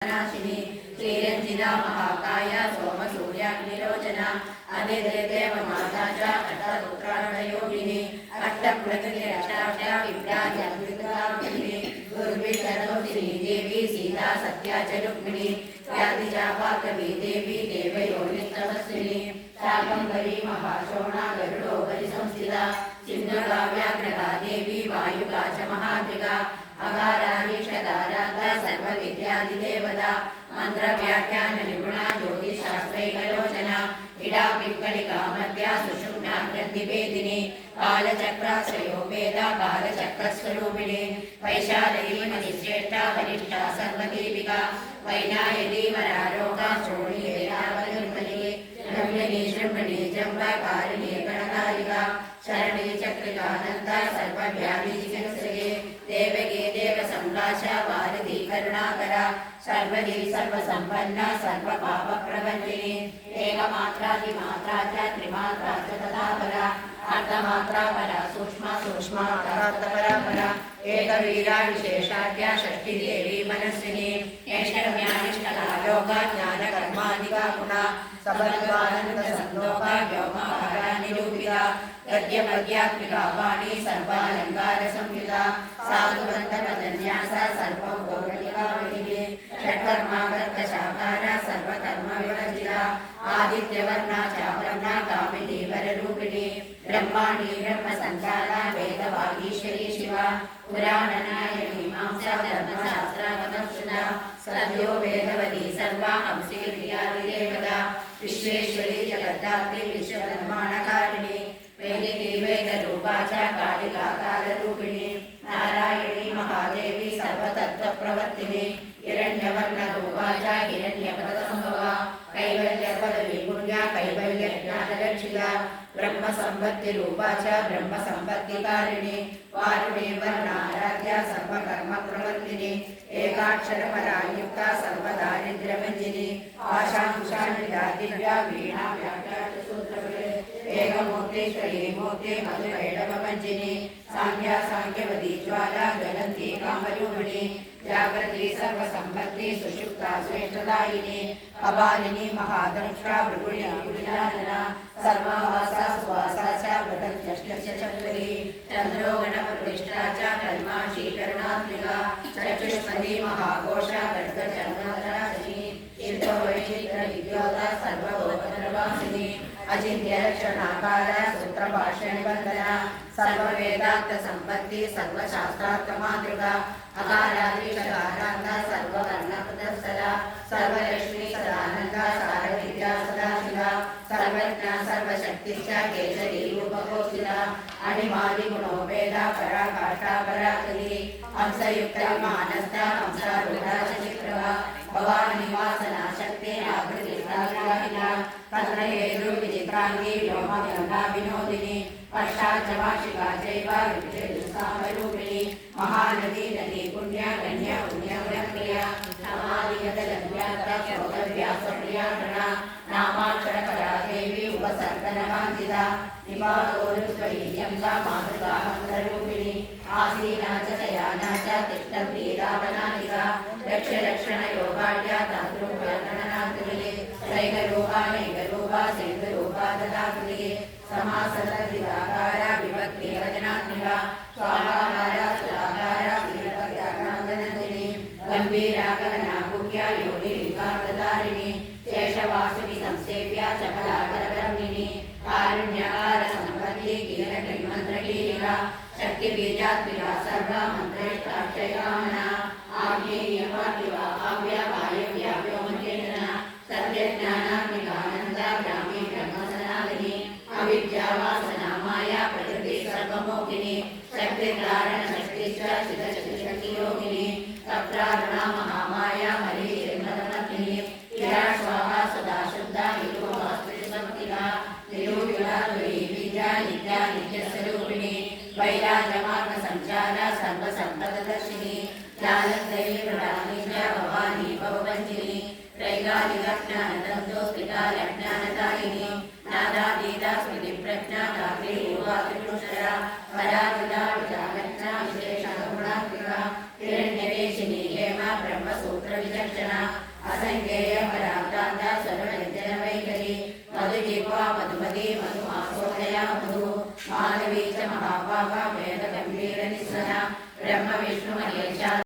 नाशिनी श्रीरंजिता महाकाय सोमसूर्याग्निलोचना अदिदेव माता च अष्टपुत्राणयोगिनी अष्टप्रकृतिरष्टाभ्या विभ्राजमृतकामिनी दुर्विशनो श्रीदेवी सीता सत्या च रुक्मिणी व्याधिजापाकवी देवी देवयोनिस्तमस्विनी शाकम्भरी महाशोणा गरुडोपरि संस्थिता सिंधुकाव्याग्रगा देवी वायुका च महाभृगा अगाराधीशदाराधा सर्वविद्यादिदेवता मंत्रव्याख्यान निपुणा ज्योतिषशास्त्रैकलोचना इडा पिप्पलिका मध्या सुषुम्ना ग्रन्थिभेदिनी कालचक्राश्रयोपेदा कालचक्रस्वरूपिणी वैशालयी मतिश्रेष्ठा वरिष्ठा सर्वदीपिका वैनायकी वरारोगा श्रोणी वेदावनिर्मली रम्यनी शृम्भणी जम्बाकारिणी गणकारिका शरणी चक्रिकानन्दा सर्वव्याधिचिकित्सके देवगे देवसंकाशा वारधी करुणाकरा सर्वदी सर्वसम्पन्ना सर्वपापप्रवर्तिनी एकमात्रादिमात्रा च त्रिमात्रा च तथा परा अर्धमात्रा परा सूक्ष्मा सूक्ष्मार्थपरा परा एकवीरा विशेषाख्या षष्ठीदेवी मनस्विनी ऐष्टम्यानिष्ठला योगा ज्ञानकर्मादिका गुणा सबद्वानन्दसन्दोका व्योमाहरा निरूपिता गद्यपद्यात्मिका वाणी सर्वालङ्कार संयुता साधुबन्धपदन्यासा सर्वं गौरलिकावलिके षट्कर्मागर्भशाकारा सर्वकर्मविवर्जिता आदित्यवर्णा चावर्णा कामिनी वररूपिणी ब्रह्माणी ब्रह्मसञ्चारा वेदवागीश्वरी शिवा पुराणनायकी मीमांसा धर्मशास्त्रावतंसुधा सद्यो वेदवती सर्वा हंसीर्यादिदेवता विश्वेश्वरी जगद्धात्री विश्वब्रह्माण्डकारिणी वेदिनी वेदरूपा च कालिका कालरूपिणी नारायणी महादेवी सर्वतत्त्वप्रवर्तिनी हिरण्यवर्णरूपा च हिरण्यपदसंभवा कैवल्यपदविपुण्या कैवल्यज्ञानरक्षिता ब्रह्मसम्पत्तिरूपा च ब्रह्मसम्पत्तिकारिणी वारुणी वर्णाराध्या सर्वकर्मप्रवर्तिनी एकाक्षरपरायुक्ता सर्वदारिद्र्यभञ्जिनी आशांकुशान्विता दिव्या वीणा व्याख्यासूत्रफले एकमूर्तेश्वरी मूर्ते मधुवैडवभञ्जिनी साङ्ख्या साङ्ख्यवती ज्वाला ज्वलन्ती कामरूपिणी जागृति सर्वसम्पत्ति सुषुप्ता श्रेष्ठदायिनी अबालिनी महादंष्ट्रा भृगुणी कुटिलानना सर्वावासा सुवासा च वृतञ्चष्टस्य चक्री चन्द्रो गणप्रतिष्ठा च कल्माक्षी करुणात्मिका चतुष्पदी महाघोषा खड्गचर्माधराशिनी तीर्थवैचित्रविद्योता सर्वगोपत्रवासिनी अचिन्त्यलक्षणाकारा सूत्रभाष्यनिबन्धना सर्ववेदान्तसम्पत्ति सर्वशास्त्रार्थमातृका अकाराधीशकारान्ता सर्ववर्णप्रदर्शना सर्वलक्ष्मी सदानन्दा सारविद्या सदाशिवा सर्वज्ञा सर्वशक्तिश्च केशरी रूपकोशिला अणिमादिगुणोपेदा पराकाष्ठा पराकली हंसयुक्ता मानस्ता हंसारूढा चचित्रवा भवानिवासना शक्ति आकृतिस्ताग्राहिना कन्नयेदुर्विचित्राङ्गी व्योमगङ्गा विनोदिनी पश्चाच्चवार्षिका चैव विविधसामरूपिणी महानदी नदी पुण्या गण्या पुण्यप्रिया समाधिगतलव्यात्रा शोकव्यासप्रियाणा नामाक्षरकरा देवी उपसर्गनवाञ्छिता निपातोरुस्वरीयंसा मातृका मन्त्ररूपिणी आसीना च शयाना च तिष्ठन्ती रावणानिका रक्षरक्षणयोगाढ्या तातृव्याकरणाकृतिः त्रैगरूपा नैगरूपा सिन्धुरूपा ददाकृतिः समासदधिकारा विभक्तिवचनात्मिका स्वाहारा सुराहारा श्रीव्याकरणगणन्दिनी गम्भीरा गगना गुह्या योगिविकाप्रदारिणी शेषवासुनि संसेव्या चपलाकरकर्मिणी कारुण्यकार सम्पत्ति कीलकैमन्त्रकीलिका शक्तिबीजात्मिका सर्वा मन्त्रेष्टाक्षयकामना आग्नेयपार्थिवा काव्या वायव्या व्योमकेन्द्रना सत्यज्ञानात्मिकानन्दा ब्राह्मी ब्रह्मसनातनी अविद्यावासना माया प्रकृति सर्वमोहिनी शक्तिधारण शक्तिश्च चिदशक्तियोगिनी तत्रारुणा महामाया मरीचिर्मदमग्निनी इरा स्वाहा सदा शुद्धा निरूपवास्त्रिसंस्थिता निरूपिता तुरी विद्या नित्या नित्यस्वरूपिणी वैराजमार्गसञ्चारा सर्वसम्पददर्शिनी लालन्द्रयी प्रणामी च भवानी भवभञ्जिनी त्रैकालिकज्ञानदन्तोस्फिता लज्ञानदायिनी नादातीता स्मृतिप्रज्ञा धात्री ऊर्वात्रिपुरुषरा पराजिता विचारज्ञा विशेषगुणात्मिका हिरण्यकेशिनी हेमा ब्रह्मसूत्र सर्वविचक्षणा असंख्येय पराक्रांता सर्वनिर्जनवैखरी मधुजिह्वा मधुमती मधुमासोदया मधु माधवी च महापापा